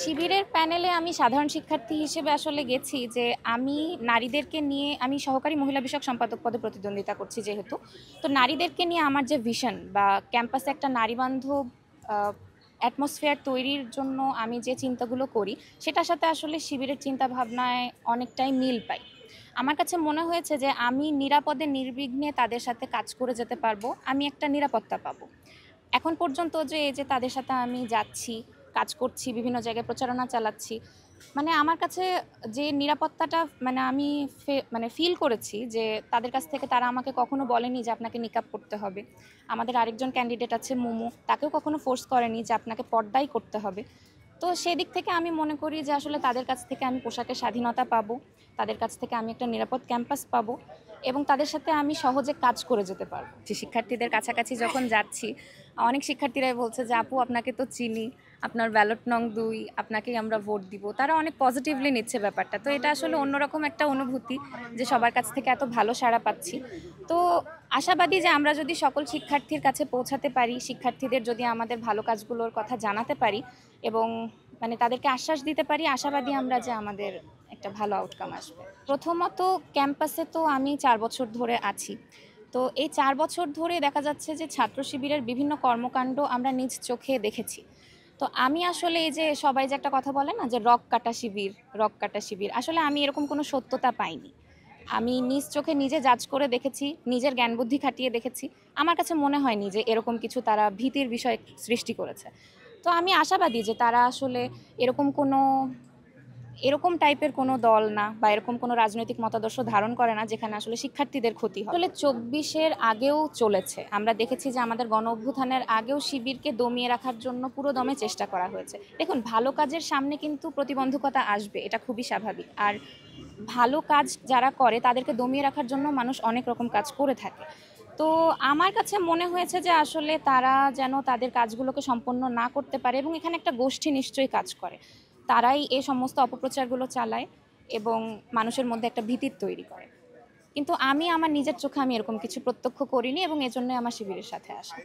শিবিরের প্যানেলে আমি সাধারণ শিক্ষার্থী হিসেবে আসলে গেছি যে আমি নারীদেরকে নিয়ে আমি সহকারী মহিলা বিষয়ক সম্পাদক পদে প্রতিদ্বন্দ্বিতা করছি যেহেতু। তো নারীদেরকে নিয়ে আমার যে ভিশন বা ক্যাম্পাসে একটা নারীবান্ধব অ্যাটমসফিয়ার তৈরির জন্য আমি যে চিন্তাগুলো করি সেটার সাথে আসলে শিবিরের চিন্তাভাবনায় অনেকটাই মিল পাই। আমার কাছে মনে হয়েছে যে আমি নিরাপদে নির্বিঘ্নে তাদের সাথে কাজ করে যেতে পারবো, আমি একটা নিরাপত্তা পাবো। এখন পর্যন্ত যে এই যে তাদের সাথে আমি যাচ্ছি, কাজ করছি, বিভিন্ন জায়গায় প্রচারণা চালাচ্ছি, মানে আমার কাছে যে নিরাপত্তাটা মানে আমি মানে ফিল করেছি যে তাদের কাছ থেকে তারা আমাকে কখনো বলেনি যে আপনাকে নিকাব করতে হবে। আমাদের আরেকজন ক্যান্ডিডেট আছে মোমো, তাকেও কখনো ফোর্স করেনি যে আপনাকে পর্দাই করতে হবে। তো সেদিক থেকে আমি মনে করি যে আসলে তাদের কাছ থেকে আমি পোশাকের স্বাধীনতা পাবো, তাদের কাছ থেকে আমি একটা নিরাপদ ক্যাম্পাস পাবো এবং তাদের সাথে আমি সহজে কাজ করে যেতে পারবো। যে শিক্ষার্থীদের কাছাকাছি যখন যাচ্ছি, অনেক শিক্ষার্থীরাই বলছে যে আপু আপনাকে তো চিনি, আপনার ব্যালট নং ২, আপনাকেই আমরা ভোট দিব। তারা অনেক পজিটিভলি নিচ্ছে ব্যাপারটা। তো এটা আসলে অন্যরকম একটা অনুভূতি যে সবার কাছ থেকে এত ভালো সাড়া পাচ্ছি। তো আশাবাদী যে আমরা যদি সকল শিক্ষার্থীর কাছে পৌঁছাতে পারি, শিক্ষার্থীদের যদি আমাদের ভালো কাজগুলোর কথা জানাতে পারি এবং মানে তাদেরকে আশ্বাস দিতে পারি, আশাবাদী আমরা যে আমাদের একটা ভালো আউটকাম আসবে। প্রথমত ক্যাম্পাসে তো আমি ৪ বছর ধরে আছি। তো এই ৪ বছর ধরে দেখা যাচ্ছে যে ছাত্র শিবিরের বিভিন্ন কর্মকাণ্ড আমরা নিজ চোখে দেখেছি। তো আমি আসলে এই যে সবাই যে একটা কথা বলে না যে রক কাটা শিবির, রক কাটা শিবির, আসলে আমি এরকম কোনো সত্যতা পাইনি। আমি নিজ চোখে নিজে জাজ করে দেখেছি, নিজের জ্ঞান বুদ্ধি খাটিয়ে দেখেছি। আমার কাছে মনে হয়নি যে এরকম কিছু তারা ভীতির বিষয় সৃষ্টি করেছে। তো আমি আশাবাদী যে তারা আসলে এরকম কোনো এরকম টাইপের কোনো দল না বা এরকম কোনো রাজনৈতিক মতাদর্শ ধারণ করে না যেখানে আসলে শিক্ষার্থীদের ক্ষতি হয়। আসলে ২৪-এর আগেও চলেছে, আমরা দেখেছি যে আমাদের গণ অভ্যুত্থানের আগেও শিবিরকে দমিয়ে রাখার জন্য পুরো দমে চেষ্টা করা হয়েছে। দেখুন, ভালো কাজের সামনে কিন্তু প্রতিবন্ধকতা আসবে, এটা খুবই স্বাভাবিক। আর ভালো কাজ যারা করে তাদেরকে দমিয়ে রাখার জন্য মানুষ অনেক রকম কাজ করে থাকে। তো আমার কাছে মনে হয়েছে যে আসলে তারা যেন তাদের কাজগুলোকে সম্পন্ন না করতে পারে এবং এখানে একটা গোষ্ঠী নিশ্চয়ই কাজ করে, তারাই এই সমস্ত অপপ্রচারগুলো চালায় এবং মানুষের মধ্যে একটা ভীতির তৈরি করে। কিন্তু আমি আমার নিজের চোখে আমি এরকম কিছু প্রত্যক্ষ করিনি এবং এজন্য আমার শিবিরের সাথে আসা।